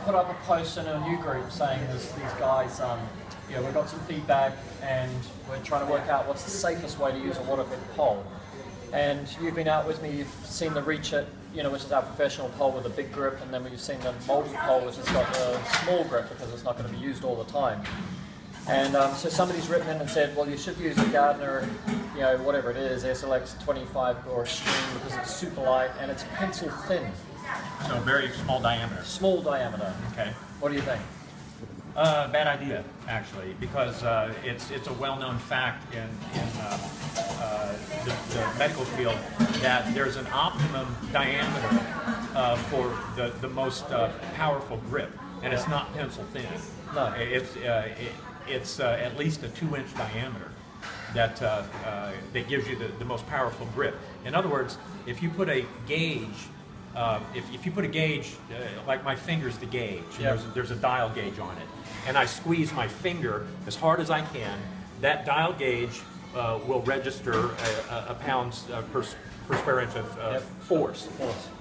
put up a post in a new group saying these guys, we've got some feedback and we're trying to work out what's the safest way to use a water-fed pole. And you've been out with me, you've seen the Reach It, which is our professional pole with a big grip, and then you've seen the multi-pole, which has got a small grip because it's not going to be used all the time. And so somebody's written in and said, well, you should use a Gardiner, whatever it is, SLX 25 or Extreme, because it's super light and it's pencil thin. So very small diameter. Small diameter. Okay. What do you think? Bad idea, actually, because it's a well-known fact in the medical field that there's an optimum diameter for the most powerful grip, and it's not pencil thin. No. It's at least a 2-inch diameter that gives you the most powerful grip. In other words, if you put a gauge, if you put a gauge, like my finger's the gauge, and there's a dial gauge on it, and I squeeze my finger as hard as I can, that dial gauge will register a pounds per square inch of force.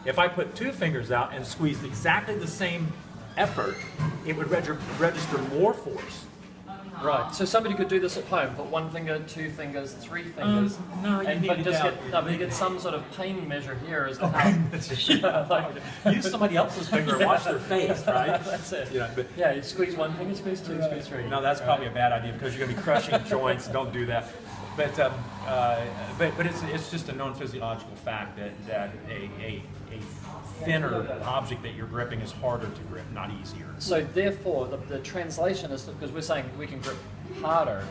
If I put 2 fingers out and squeeze exactly the same effort, it would register more force. Right. So somebody could do this at home. Put 1 finger, 2 fingers, 3 fingers. No, you need to but you get some sort of pain measure here as to how. Use somebody else's finger and watch their face, right? That's it. But you squeeze 1 finger, squeeze 2, squeeze 3. No, that's probably a bad idea because you're going to be crushing joints. Don't do that. But it's just a known physiological fact that a thinner object that you're gripping is harder to grip, not easier. So therefore, the translation is because we're saying we can grip harder,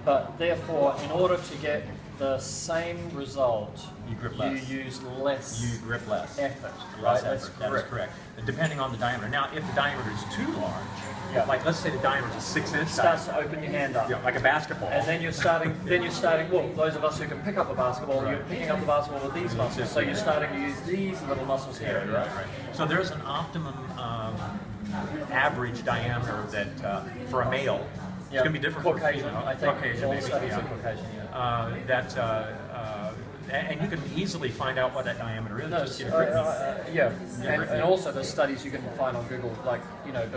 but therefore, in order to get the same result, you grip less. You use less. You grip less. Effort. Less right? effort. That is correct. Depending on the diameter. Now, if the diameter is too large, like let's say the diameter is a 6-inch. Starts to open your hand up. Like a basketball. And then you're starting. Well, those of us who can pick up a basketball, you're picking up the basketball with these muscles. So you're starting to use these little muscles here. Right. So there's an optimum average diameter that for a male. It's going to be different Caucasian, for a female. I think. Caucasian, all maybe. studies are Caucasian. And you can easily find out what that diameter is. Just get a grip. And also there's studies you can find on Google, but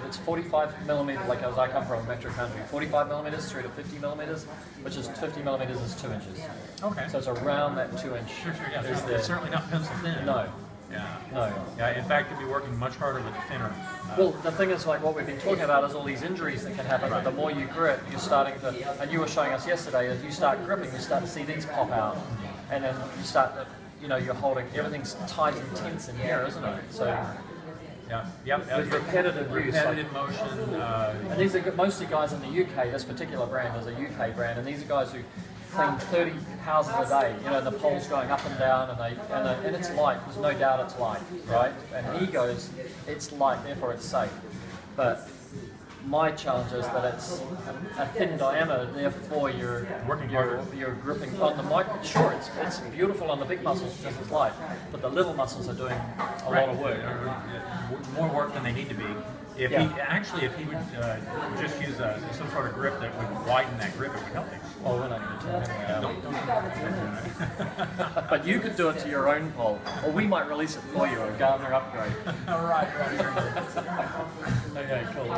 it's 45 millimeters, like as I come from metro country, 45 millimeters through to 50 millimeters, which is 50 millimeters is 2 inches. Okay. So it's around that 2 inch. Sure, yeah. It's certainly not pencil thin. No. Yeah. No. Yeah. In fact, you'd be working much harder with the thinner. Well, the thing is, like what we've been talking about is all these injuries that can happen. But the more you grip, you're starting to. And you were showing us yesterday that you start gripping, you start to see these pop out, and then you start to, you're holding everything's tight and tense in here, isn't it? So. With repetitive use, motion. And these are mostly guys in the UK. This particular brand is a UK brand, and these are guys who clean 30 houses a day. And the pole's going up and down, and it's light. There's no doubt it's light, right? And he goes, it's light, therefore it's safe. But my challenge is that it's a thin diameter, therefore you're gripping on the micro. Sure, it's beautiful on the big muscles because it's light, but the little muscles are doing a lot of work. More work than they need to be. If he would just use some sort of grip that would widen that grip, it would help him. Oh, we're not going to do that. Don't. But you could do it to your own pole, or we might release it for you, a Gardiner upgrade. All right. Okay, cool.